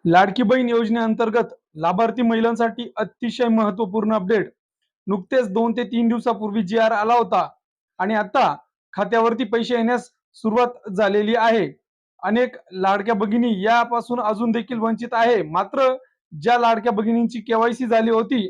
लाडकी बहीण योजनेअंतर्गत लाभार्थी महिलांसाठी अतिशय महत्वपूर्ण अपडेट. नुकतेच 2 ते 3 दिवसापूर्वी जी आर आला होता आणि आता खात्यावरती पैसे येण्यास सुरुवात झालेली आहे. अनेक लाडक्या भगिनी यापासून अजून देखील वंचित आहे. मात्र ज्या लाडक्या भगिनींची केवायसी झाली होती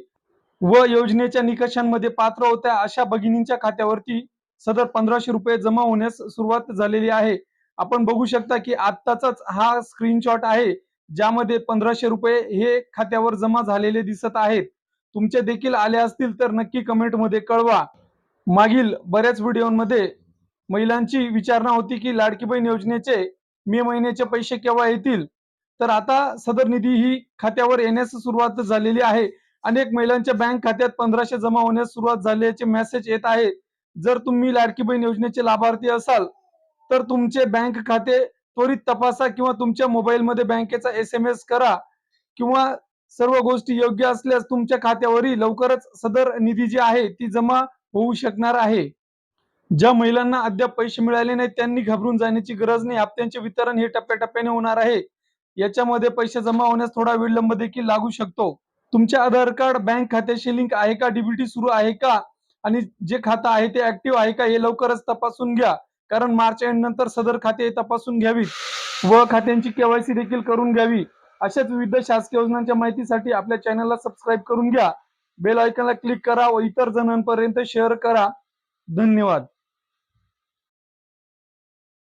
व योजनेच्या निकषांमध्ये पात्र होत्या अशा भगिनींच्या खात्यावरती सदर 1500 रुपये जमा होण्यास सुरुवात झालेली आहे. आपण बघू शकता की आत्ताचाच हा स्क्रीनशॉट आहे, ज्यामध्ये 1500 रुपये हे खात्यावर जमा झालेले दिसत आहेत. तुमचे देखील आले असतील तर नक्की कमेंटमध्ये कळवा. मागील बऱ्याच व्हिडिओमध्ये महिलांची विचारणा होती की लाडकी बहीण योजनेचे मे महिन्याचे पैसे केव्हा येतील. तर आता सदर निधी ही खात्यावर येण्यास सुरुवात झालेली आहे. अनेक महिलांच्या बँक खात्यात 1500 जमा होण्यास सुरुवात झाल्याचे मेसेज येत आहे. जर तुम्ही लाडकी बहीण योजनेचे लाभार्थी असाल तर तुमचे बँक खाते त्वरित तपासा किंवा तुमच्या मोबाईलमध्ये बँकेचा SMS करा किंवा सर्व गोष्टी योग्य असल्यास तुमच्या खात्यावरही लवकरच सदर निधी जी आहे ती जमा होऊ शकणार आहे. ज्या महिलांना अद्याप पैसे मिळाले नाहीत त्यांनी घाबरून जाण्याची गरज नाही. हप्त्यांचे वितरण हे टप्प्याटप्प्याने होणार आहे. याच्यामध्ये पैसे जमा होण्यास थोडा विलंब देखील लागू शकतो. तुमचे आधार कार्ड बँक खात्याशी लिंक आहे का, डीबीटी सुरू आहे का आणि जे खातं आहे ते ऍक्टिव्ह आहे का हे लवकरच तपासून घ्या. कारण मार्च एंड नंतर सदर खाते तपासून घ्यावीत व खात्यांची केवायसी देखील करून घ्यावी. अशाच विविध शासकीय योजनांच्या माहितीसाठी आपल्या चॅनलला सबस्क्राईब करून घ्या. बेल आयकॉनला क्लिक करा व इतर जणांपर्यंत शेअर करा. धन्यवाद.